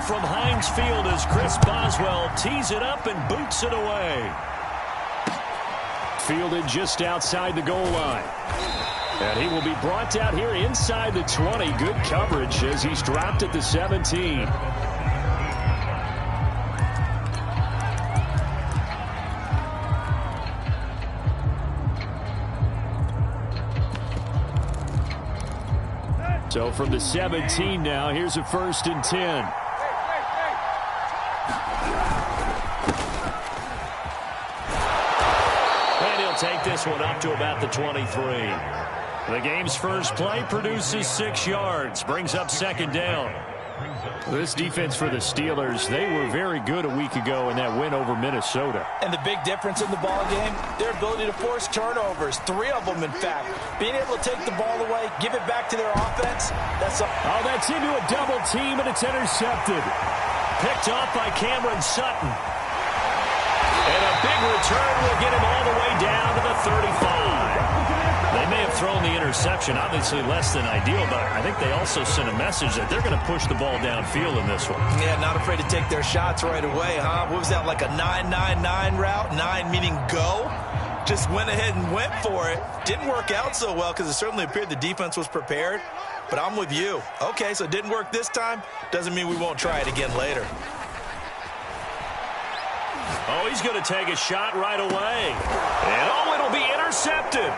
from Heinz Field as Chris Boswell tees it up and boots it away. Fielded just outside the goal line. And he will be brought out here inside the 20. Good coverage as he's dropped at the 17. So from the 17 now, here's a 1st and 10. And he'll take this one up to about the 23. The game's first play produces 6 yards, brings up 2nd down. This defense for the Steelers, they were very good a week ago in that win over Minnesota. And the big difference in the ball game, their ability to force turnovers, 3 of them in fact. Being able to take the ball away, give it back to their offense, that's into a double team, and it's intercepted. Picked off by Cameron Sutton. And a big return will get him all the way down to the 35. They may have thrown the interception, obviously less than ideal, but I think they also sent a message that they're going to push the ball downfield in this one. Yeah, not afraid to take their shots right away, huh? What was that, like a 9-9-9 route? 9 meaning go? Just went ahead and went for it. Didn't work out so well because it certainly appeared the defense was prepared, but I'm with you. Okay, so it didn't work this time. Doesn't mean we won't try it again later. Oh, he's going to take a shot right away. And oh, it'll be intercepted.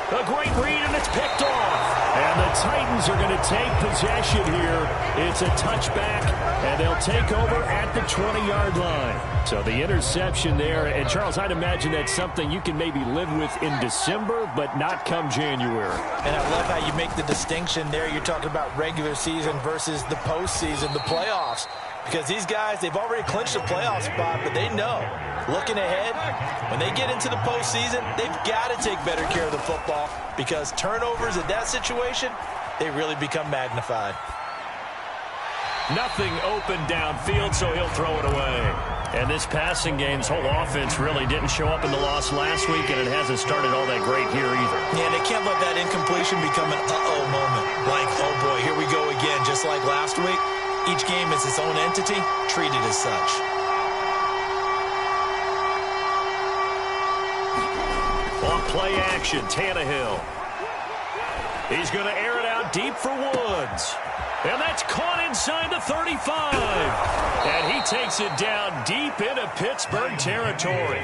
A great read, and it's picked off. And the Titans are going to take possession here. It's a touchback, and they'll take over at the 20-yard line. So the interception there. And, Charles, I'd imagine that's something you can maybe live with in December, but not come January. And I love how you make the distinction there. You're talking about regular season versus the postseason, the playoffs. Because these guys, they've already clinched a playoff spot, but they know, looking ahead, when they get into the postseason, they've got to take better care of the football because turnovers in that situation, they really become magnified. Nothing open downfield, so he'll throw it away. And this passing game's whole offense really didn't show up in the loss last week, and it hasn't started all that great here either. Yeah, they can't let that incompletion become an uh-oh moment. Like, oh boy, here we go again, just like last week. Each game is its own entity, treated as such. On play action, Tannehill. He's going to air it out deep for Woods. And that's caught inside the 35. And he takes it down deep into Pittsburgh territory.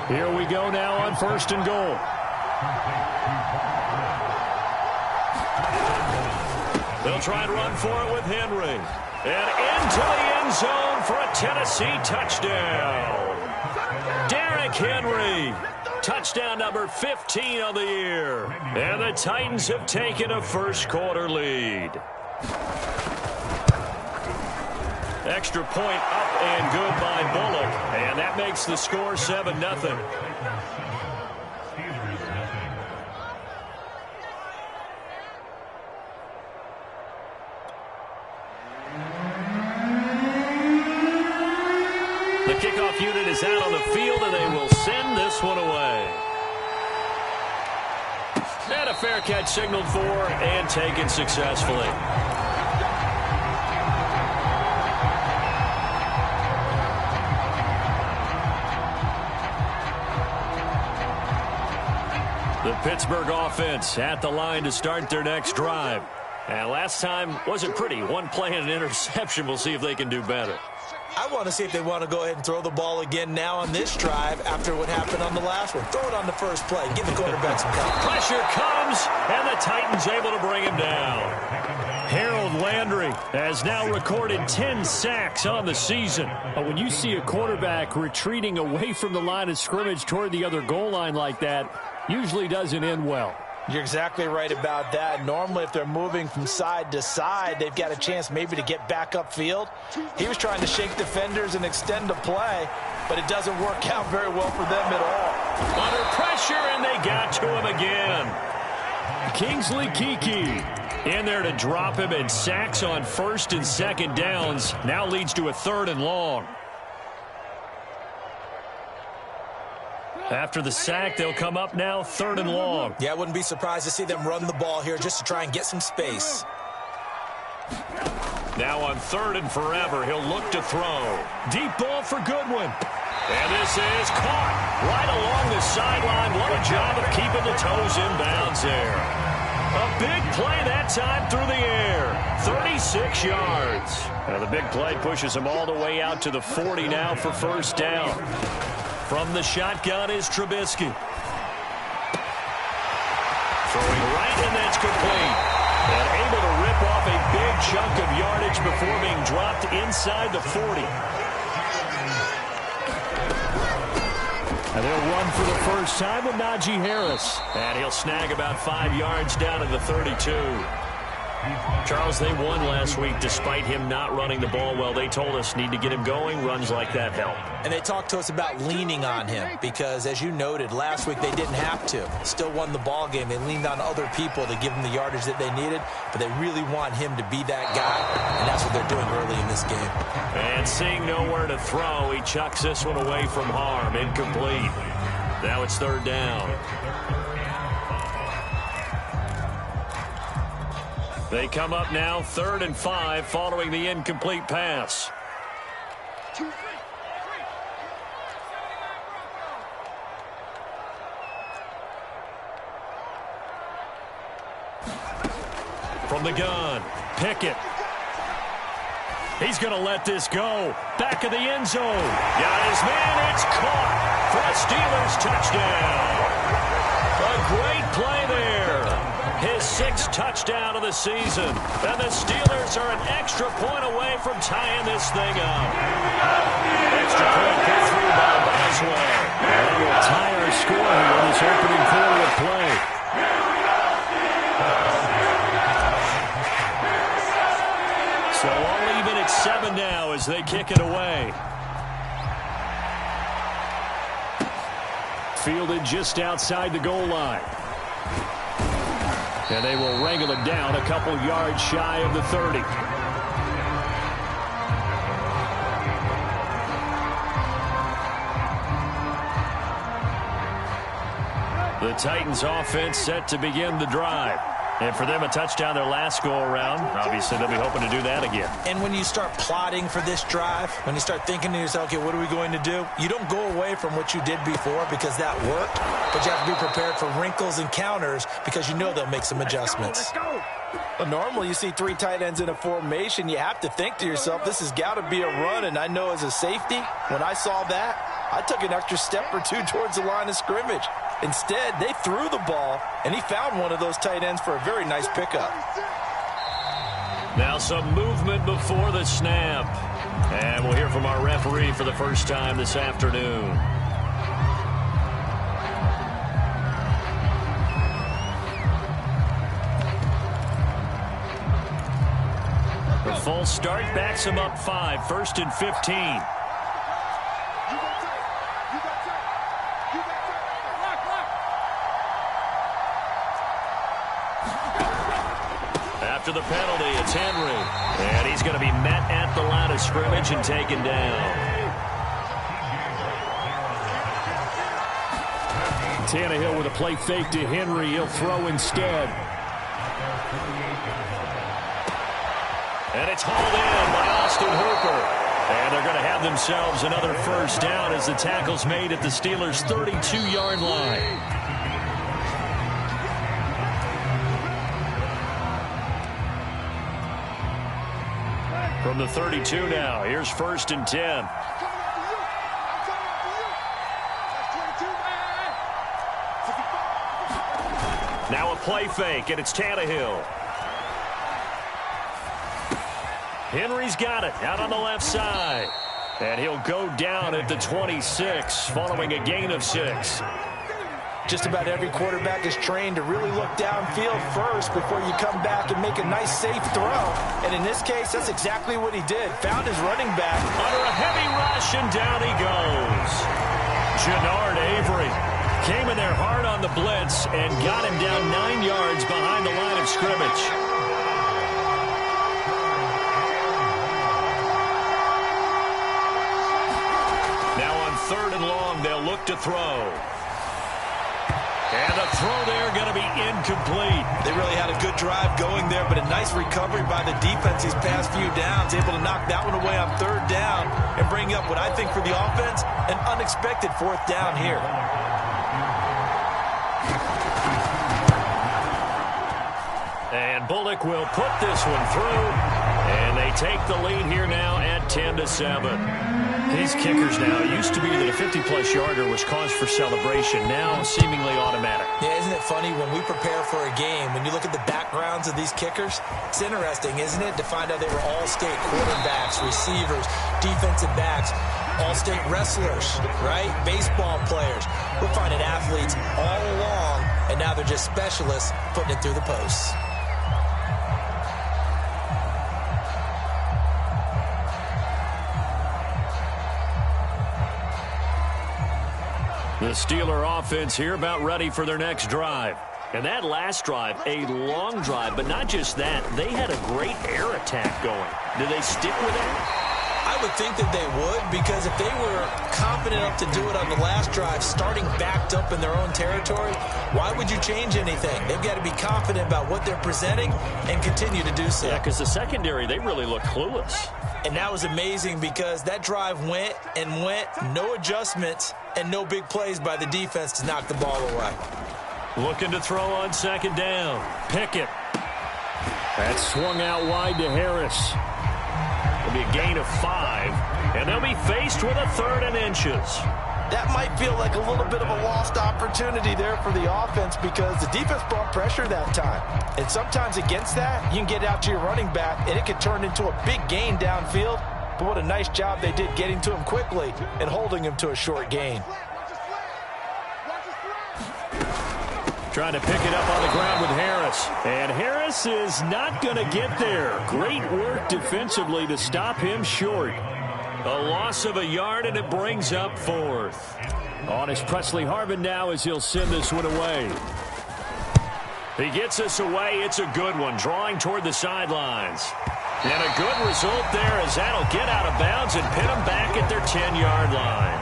Here we go now on 1st and goal. They'll try and run for it with Henry. And into the end zone for a Tennessee touchdown. Derrick Henry. Touchdown number 15 on the year. And the Titans have taken a first-quarter lead. Extra point up and good by Bullock. And that makes the score 7-0. The kickoff unit is out on the field, and they will send this one away. And a fair catch signaled for and taken successfully. The Pittsburgh offense at the line to start their next drive. And last time wasn't pretty. One play and an interception. We'll see if they can do better. I want to see if they want to go ahead and throw the ball again now on this drive after what happened on the last one. Throw it on the first play. Give the quarterback some cover. Pressure comes, and the Titans able to bring him down. Harold Landry has now recorded 10 sacks on the season. But when you see a quarterback retreating away from the line of scrimmage toward the other goal line like that, usually doesn't end well. You're exactly right about that. Normally, if they're moving from side to side, they've got a chance maybe to get back upfield. He was trying to shake defenders and extend the play, but it doesn't work out very well for them at all. Under pressure, and they got to him again. Kingsley Keke in there to drop him, and sacks on 1st and 2nd downs. Now leads to a 3rd and long. After the sack, they'll come up now 3rd and long. Yeah, I wouldn't be surprised to see them run the ball here just to try and get some space. Now on 3rd and forever, he'll look to throw. Deep ball for Goodwin. And this is caught right along the sideline. What a job of keeping the toes in bounds there. A big play that time through the air. 36 yards. Now the big play pushes him all the way out to the 40 now for first down. From the shotgun is Trubisky. Throwing right, and that's complete. And able to rip off a big chunk of yardage before being dropped inside the 40. And they'll run for the first time with Najee Harris. And he'll snag about 5 yards down to the 32. Charles, they won last week despite him not running the ball well. They told us need to get him going. Runs like that help. And they talked to us about leaning on him because, as you noted, last week they didn't have to. Still won the ball game. They leaned on other people to give them the yardage that they needed, but they really want him to be that guy, and that's what they're doing early in this game. And seeing nowhere to throw, he chucks this one away from harm. Incomplete. Now it's 3rd down. They come up now 3rd and 5 following the incomplete pass. From the gun, Pickett. He's going to let this go. Back of the end zone. Got his man. It's caught for a Steelers touchdown. A great play there. His 6th touchdown of the season. And the Steelers are an extra point away from tying this thing up. Extra point put through by Boswell. And we'll tie our score here on this opening quarter of play. So all even at 7 now as they kick it away. Fielded just outside the goal line. And they will wrangle it down a couple yards shy of the 30. The Titans offense set to begin the drive. And for them, a touchdown their last go-around. Obviously, they'll be hoping to do that again. And when you start plotting for this drive, when you start thinking to yourself, okay, what are we going to do? You don't go away from what you did before because that worked, but you have to be prepared for wrinkles and counters because you know they'll make some adjustments. Well, normally you see 3 tight ends in a formation. You have to think to yourself, this has got to be a run. And I know as a safety, when I saw that, I took an extra step or 2 towards the line of scrimmage. Instead, they threw the ball, and he found one of those tight ends for a very nice pickup. Now some movement before the snap. And we'll hear from our referee for the first time this afternoon. The full start backs him up 5, 1st and 15. After the penalty, it's Henry. And he's going to be met at the line of scrimmage and taken down. Tannehill with a play fake to Henry. He'll throw instead. And it's hauled in by Austin Hooper. And they're going to have themselves another first down as the tackle's made at the Steelers' 32-yard line. From the 32 now, here's 1st and 10. Now a play fake, and it's Tannehill. Henry's got it out on the left side. And he'll go down at the 26 following a gain of 6. Just about every quarterback is trained to really look downfield first before you come back and make a nice, safe throw. And in this case, that's exactly what he did. Found his running back. Under a heavy rush, and down he goes. Jannard Avery came in there hard on the blitz and got him down 9 yards behind the line of scrimmage. Now on 3rd and long, they'll look to throw. And the throw there going to be incomplete. They really had a good drive going there, but a nice recovery by the defense these past few downs, able to knock that one away on third down and bring up what I think for the offense, an unexpected fourth down here. And Bullock will put this one through, and they take the lead here now at 10-7. These kickers now, it used to be that a 50-plus yarder was cause for celebration, now seemingly automatic. Yeah, isn't it funny when we prepare for a game, when you look at the backgrounds of these kickers, it's interesting, isn't it, to find out they were all-state quarterbacks, receivers, defensive backs, all-state wrestlers, right? Baseball players. We're finding athletes all along, and now they're just specialists putting it through the posts. The Steeler offense here about ready for their next drive. And that last drive, a long drive, but not just that. They had a great air attack going. Did they stick with that? I would think that they would, because if they were confident enough to do it on the last drive, starting backed up in their own territory, why would you change anything? They've got to be confident about what they're presenting and continue to do so. Yeah, because the secondary, they really look clueless. And that was amazing because that drive went and went, no adjustments, and no big plays by the defense to knock the ball away. Looking to throw on second down. Pickett. That's swung out wide to Harris. It'll be a gain of 5, and they'll be faced with a 3rd and inches. That might feel like a little bit of a lost opportunity there for the offense because the defense brought pressure that time. And sometimes against that, you can get out to your running back, and it could turn into a big gain downfield. But what a nice job they did getting to him quickly and holding him to a short gain. Trying to pick it up on the ground with Harris. And Harris is not going to get there. Great work defensively to stop him short. A loss of a yard, and it brings up 4th. On is Presley Harvin now as he'll send this one away. He gets us away. It's a good one, drawing toward the sidelines. And a good result there as that'll get out of bounds and pin them back at their 10-yard line.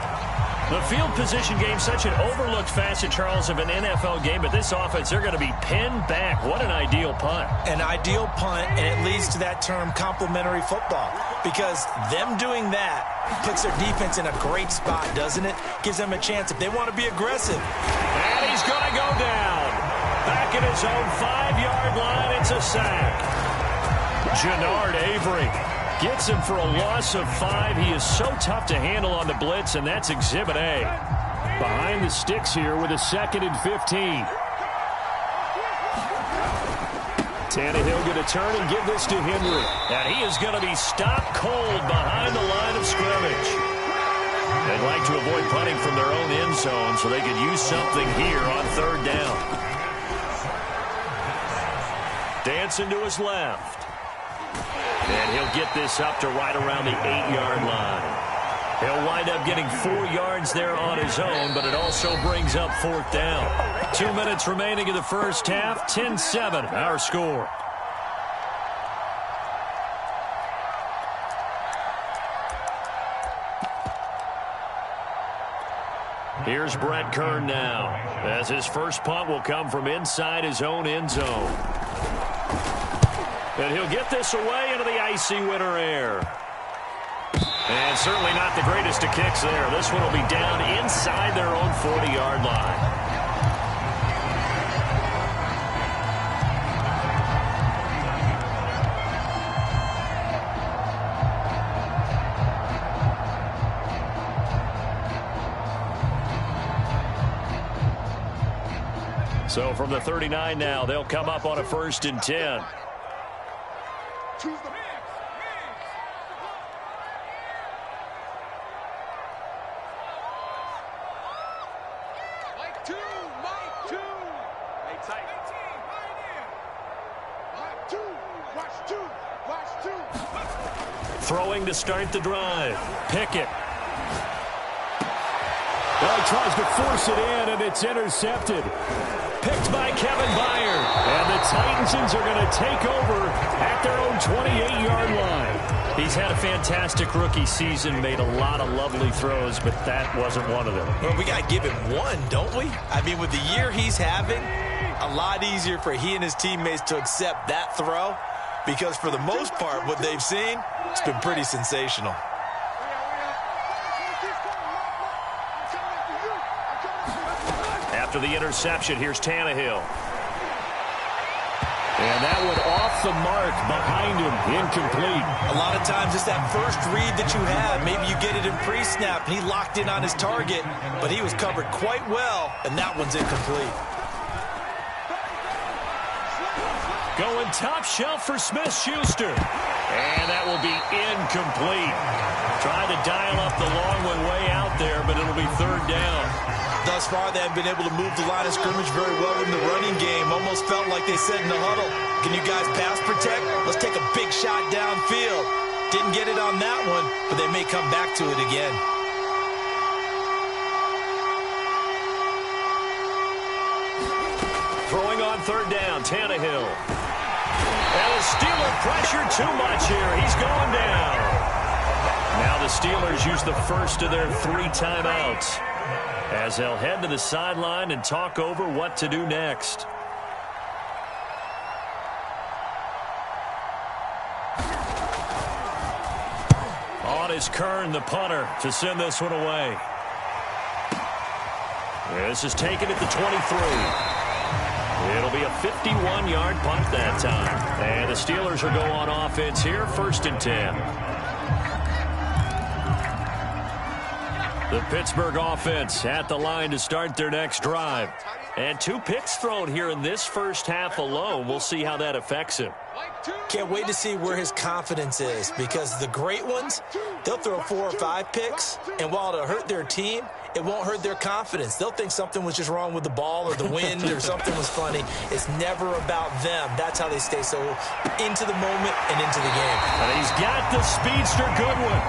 The field position game, such an overlooked facet, Charles, of an NFL game, but this offense, they're going to be pinned back. What an ideal punt. An ideal punt, and it leads to that term complementary football, because them doing that puts their defense in a great spot, doesn't it? Gives them a chance if they want to be aggressive. And he's going to go down. Back at his own 5-yard line, it's a sack. Jannard Avery gets him for a loss of 5. He is so tough to handle on the blitz, and that's Exhibit A. Behind the sticks here with a 2nd and 15. Tannehill going to turn and give this to Henry. And he is going to be stopped cold behind the line of scrimmage. They'd like to avoid punting from their own end zone so they could use something here on 3rd down. Dancing to his left. And he'll get this up to right around the 8-yard line. He'll wind up getting 4 yards there on his own, but it also brings up 4th down. 2 minutes remaining in the first half. 10-7, our score. Here's Brett Kern now, as his first punt will come from inside his own end zone. And he'll get this away into the icy winter air. And certainly not the greatest of kicks there. This one will be down inside their own 40-yard line. So from the 39 now, they'll come up on a 1st and 10. Throwing to start the drive. Pickett. Well, he tries to force it in, and it's intercepted. Picked by Kevin Byard. And the Titans are going to take over at their own 28-yard line. He's had a fantastic rookie season, made a lot of lovely throws, but that wasn't one of them. Well, we got to give him one, don't we? I mean, with the year he's having, a lot easier for he and his teammates to accept that throw because for the most part, what they've seen, it's been pretty sensational. After the interception, here's Tannehill. And that one off the mark behind him, incomplete. A lot of times it's that first read that you have. Maybe you get it in pre-snap, and he locked in on his target, but he was covered quite well, and that one's incomplete. Going top shelf for Smith-Schuster. And that will be incomplete. Tried to dial up the long one way out there, but it'll be third down. Thus far, they have been able to move the line of scrimmage very well in the running game. Almost felt like they said in the huddle, can you guys pass protect? Let's take a big shot downfield. Didn't get it on that one, but they may come back to it again. Throwing on third down, Tannehill. And the Steelers pressure too much here. He's going down. Now the Steelers use the first of their 3 timeouts as they'll head to the sideline and talk over what to do next. On is Kern, the punter, to send this one away. This is taken at the 23. It'll be a 51-yard punt that time. And the Steelers will go on offense here, 1st and 10. The Pittsburgh offense at the line to start their next drive. And 2 picks thrown here in this first half alone. We'll see how that affects him. Can't wait to see where his confidence is, because the great ones, they'll throw 4 or 5 picks, and while it'll hurt their team, it won't hurt their confidence. They'll think something was just wrong with the ball or the wind or something was funny. It's never about them. That's how they stay so into the moment and into the game. And he's got the speedster Goodwin.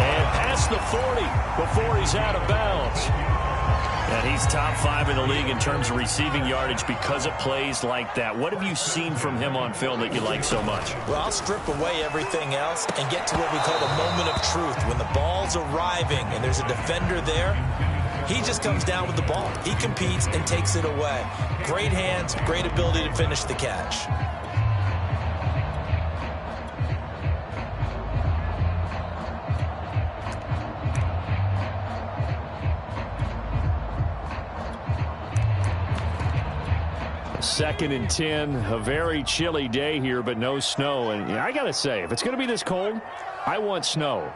And past the 40 before he's out of bounds. And he's top 5 in the league in terms of receiving yardage because of plays like that. What have you seen from him on film that you like so much? Well, I'll strip away everything else and get to what we call the moment of truth. When the ball's arriving and there's a defender there, he just comes down with the ball. He competes and takes it away. Great hands, great ability to finish the catch. Second and 10, a very chilly day here, but no snow. And I got to say, if it's going to be this cold, I want snow.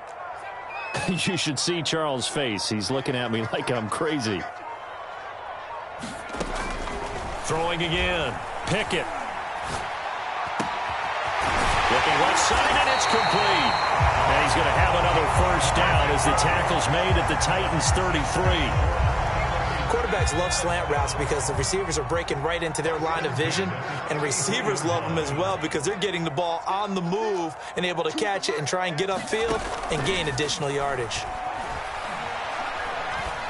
You should see Charles' face. He's looking at me like I'm crazy. Throwing again. Pickett. Looking left side, and it's complete. And he's going to have another first down as the tackle's made at the Titans' 33. Quarterbacks love slant routes because the receivers are breaking right into their line of vision, and receivers love them as well because they're getting the ball on the move and able to catch it and try and get upfield and gain additional yardage.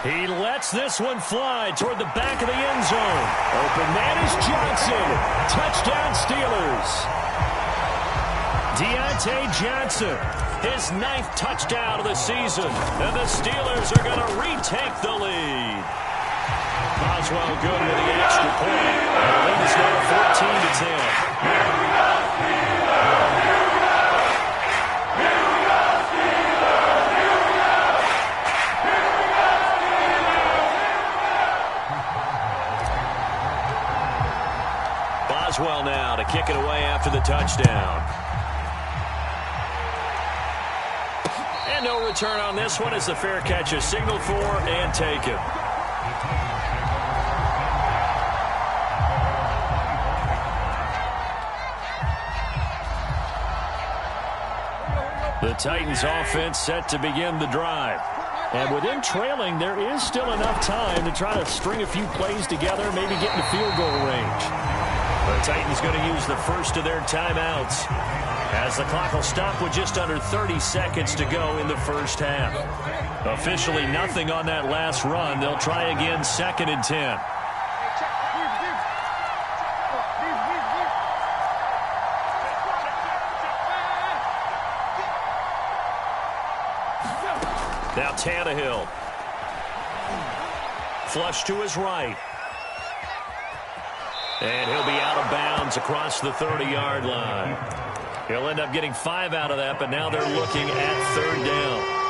He lets this one fly toward the back of the end zone. Open man is Johnson. Touchdown Steelers. Deontay Johnson, his 9th touchdown of the season, and the Steelers are going to retake the lead. Boswell good with the extra point. The lead is now 14-10. Boswell now to kick it away after the touchdown. And no return on this one as the fair catch is signaled for and taken. The Titans offense set to begin the drive. And with them trailing, there is still enough time to try to string a few plays together, maybe get into field goal range. The Titans going to use the first of their timeouts as the clock will stop with just under 30 seconds to go in the first half. Officially nothing on that last run. They'll try again 2nd and 10. Now Tannehill. Flush to his right. And he'll be out of bounds across the 30-yard line. He'll end up getting 5 out of that, but now they're looking at 3rd down.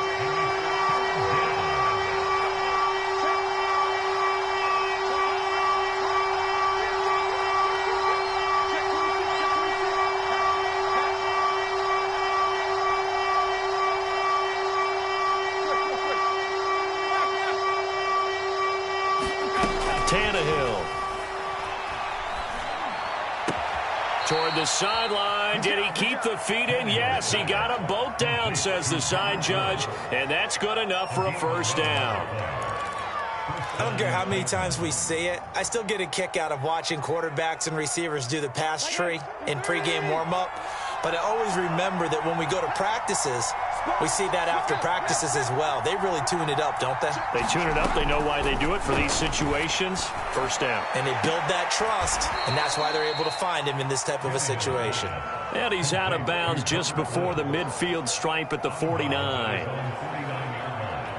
Toward the sideline. Did he keep the feet in? Yes, he got them both down, says the side judge. And that's good enough for a 1st down. I don't care how many times we see it. I still get a kick out of watching quarterbacks and receivers do the pass tree in pregame warm-up. But I always remember that when we go to practices, we see that after practices as well. They really tune it up, don't they? They tune it up. They know why they do it for these situations. 1st down. And they build that trust, and that's why they're able to find him in this type of a situation. And he's out of bounds just before the midfield stripe at the 49.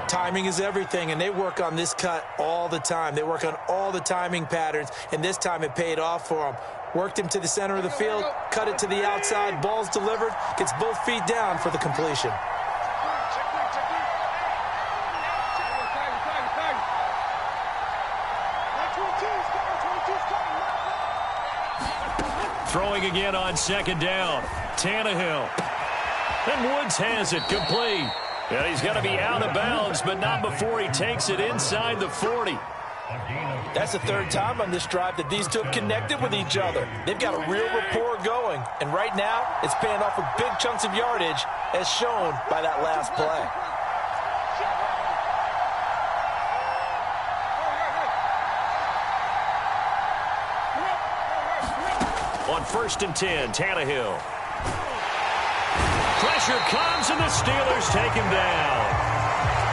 Timing is everything, and they work on this cut all the time. They work on all the timing patterns, and this time it paid off for them. Worked him to the center of the field, cut it to the outside, ball's delivered, gets both feet down for the completion. Throwing again on 2nd down. Tannehill. And Woods has it complete. And he's going to be out of bounds, but not before he takes it inside the 40. That's the 3rd time on this drive that these two have connected with each other. They've got a real rapport going. And right now, it's paying off with big chunks of yardage, as shown by that last play. On 1st and 10, Tannehill. Pressure comes, and the Steelers take him down.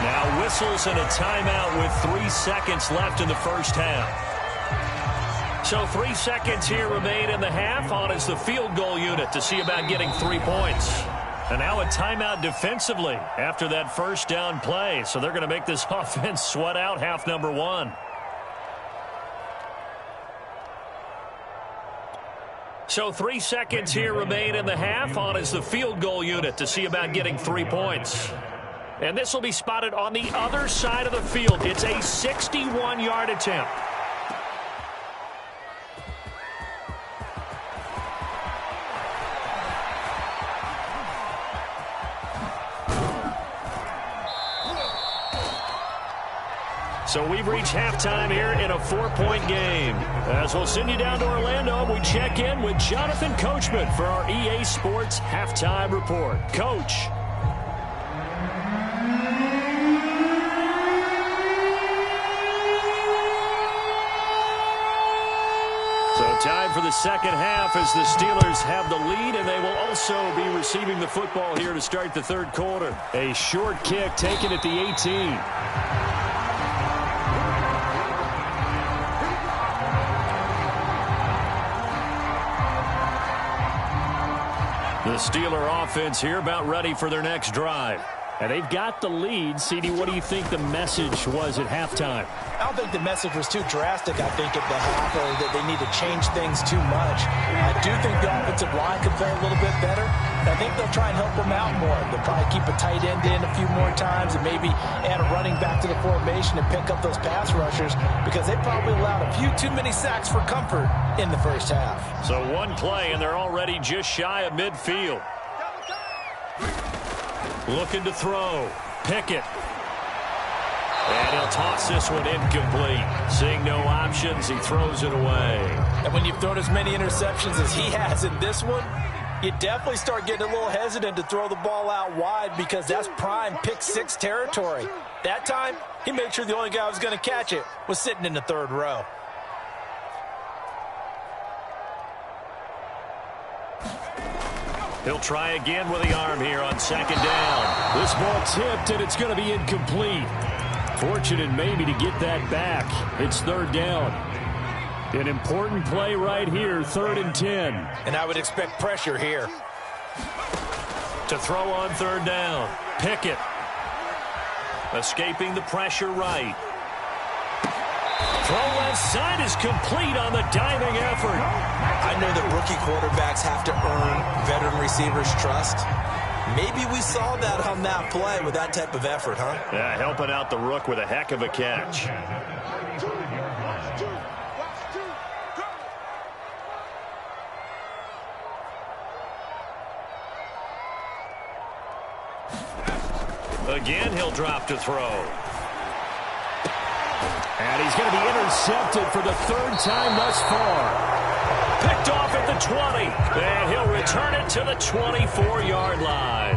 Now whistles and a timeout with 3 seconds left in the 1st half. So 3 seconds here remain in the half. On is the field goal unit to see about getting 3 points. And now a timeout defensively after that 1st down play. So they're going to make this offense sweat out half number 1. So 3 seconds here remain in the half. On is the field goal unit to see about getting 3 points. And this will be spotted on the other side of the field. It's a 61-yard attempt. So we've reached halftime here in a 4-point game. As we'll send you down to Orlando, we check in with Jonathan Coachman for our EA Sports Halftime Report. Coach. So time for the 2nd half as the Steelers have the lead, and they will also be receiving the football here to start the 3rd quarter. A short kick taken at the 18. The Steeler offense here about ready for their next drive. And they've got the lead. CD, what do you think the message was at halftime? I don't think the message was too drastic, I think, at the half, or that they need to change things too much. I do think the offensive line could play a little bit better. And I think they'll try and help them out more. They'll probably keep a tight end in a few more times and maybe add a running back to the formation and pick up those pass rushers, because they probably allowed a few too many sacks for comfort in the 1st half. So 1 play, and they're already just shy of midfield. Looking to throw. Pickett. And he'll toss this one incomplete. Seeing no options, he throws it away. And when you've thrown as many interceptions as he has in this one, you definitely start getting a little hesitant to throw the ball out wide, because that's prime pick 6 territory. That time, he made sure the only guy who was going to catch it was sitting in the 3rd row. He'll try again with the arm here on 2nd down. This ball tipped, and it's going to be incomplete. Fortunate maybe to get that back. It's 3rd down. An important play right here, 3rd and 10. And I would expect pressure here. To throw on 3rd down. Pickett. Escaping the pressure right. Throw left side is complete on the diving effort. I know that rookie quarterbacks have to earn veteran receivers' trust. Maybe we saw that on that play with that type of effort, huh? Yeah, helping out the rook with a heck of a catch. Again, he'll drop to throw. And he's going to be intercepted for the third time thus far. Picked off at the 20. And he'll return it to the 24-yard line.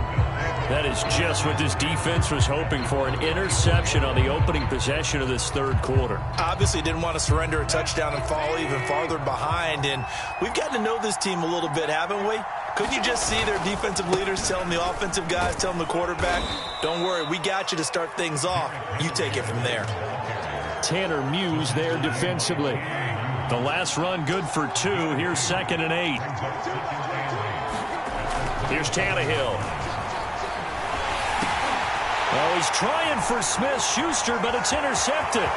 That is just what this defense was hoping for, an interception on the opening possession of this third quarter. Obviously didn't want to surrender a touchdown and fall even farther behind. And we've gotten to know this team a little bit, haven't we? Couldn't you just see their defensive leaders telling the offensive guys, telling the quarterback, don't worry, we got you to start things off. You take it from there. Tanner Muse there defensively. The last run good for 2. Here's 2nd and 8. Here's Tannehill. Oh, he's trying for Smith-Schuster, but it's intercepted.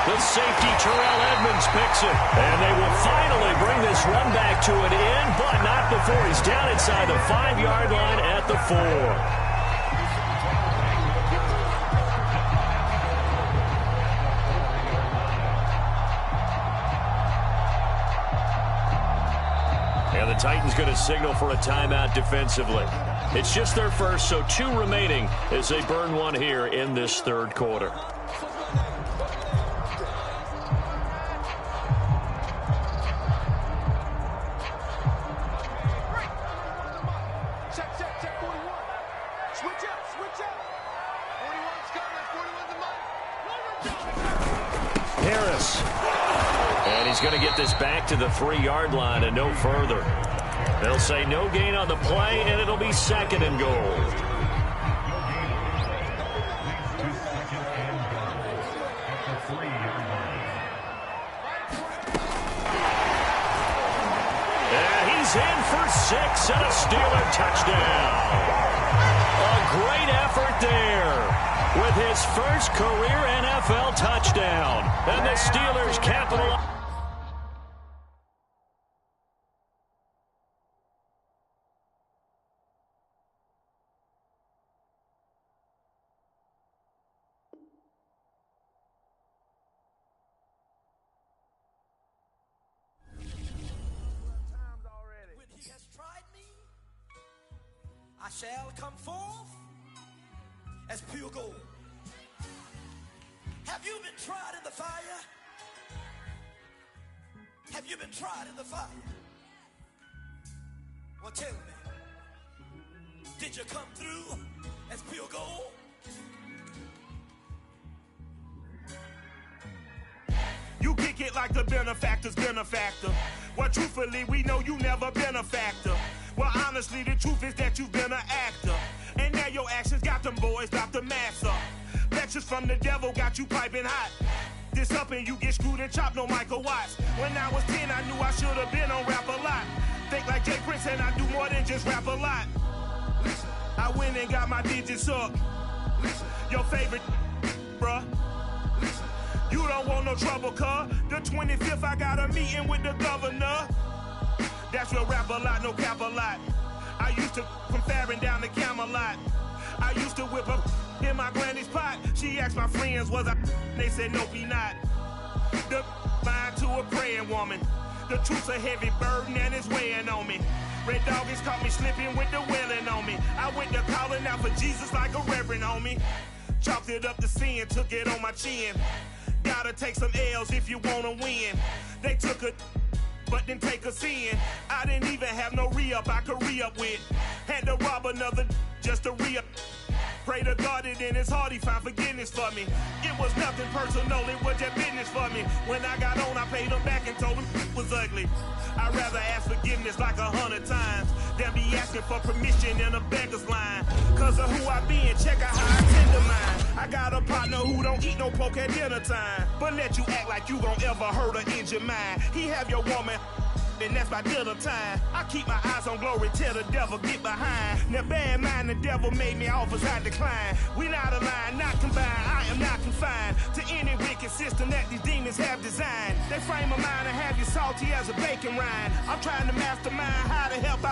The safety, Terrell Edmonds, picks it. And they will finally bring this run back to an end, but not before he's down inside the 5-yard line at the 4. And the Titans going to signal for a timeout defensively. It's just their first, so 2 remaining as they burn one here in this third quarter. Harris. And he's going to get this back to the 3-yard line and no further. They'll say no gain on the play, and it'll be 2nd and goal. And he's in for 6 and a Steeler touchdown. A great effort there with his first career NFL touchdown. And the Steelers capitalize. I shall come forth as pure gold. Have you been tried in the fire? Have you been tried in the fire? Well, tell me, did you come through as pure gold? You kick it like the benefactor's benefactor. Well, truthfully, we know you never been a factor. Well, honestly, the truth is that you've been an actor. And now your actions got them boys dropped the mask up. Lectures from the devil got you piping hot. This up and you get screwed and chopped, no Michael Watts. When I was 10, I knew I should have been on rap a lot. Think like Jay Prince and I do more than just rap a lot. I went and got my digits up. Your favorite, bruh. You don't want no trouble, cuz. The 25th, I got a meeting with the governor. That's real rap a lot, no cap a lot. I used to from Farron down to Camelot. I used to whip up in my granny's pot. She asked my friends, was I? They said, nope, he not. The line to a praying woman. The truth's a heavy burden and it's weighing on me. Red Doggies caught me slipping with the wailing on me. I went to calling out for Jesus like a reverend on me. Chalked it up to sin, took it on my chin. Gotta take some L's if you wanna win. They took a but then take us in. I didn't even have no re-up I could re-up with. Had to rob another just to re-up. Pray to God that in his heart he found forgiveness for me. It was nothing personal, it was just business for me. When I got on, I paid him back and told him it was ugly. I'd rather ask forgiveness like 100 times than be asking for permission in a beggar's line. Cause of who I be and check out how I tend to mine. I got a partner who don't eat no pork at dinner time, but let you act like you gon' ever hurt or injure mine. He have your woman and that's my dinner time. I keep my eyes on glory till the devil get behind. Now bad mind, the devil made me offers I decline. We not aligned, not combined, I am not confined to any wicked system that these demons have designed. They frame a mind and have you salty as a bacon rind. I'm trying to mastermind how to help out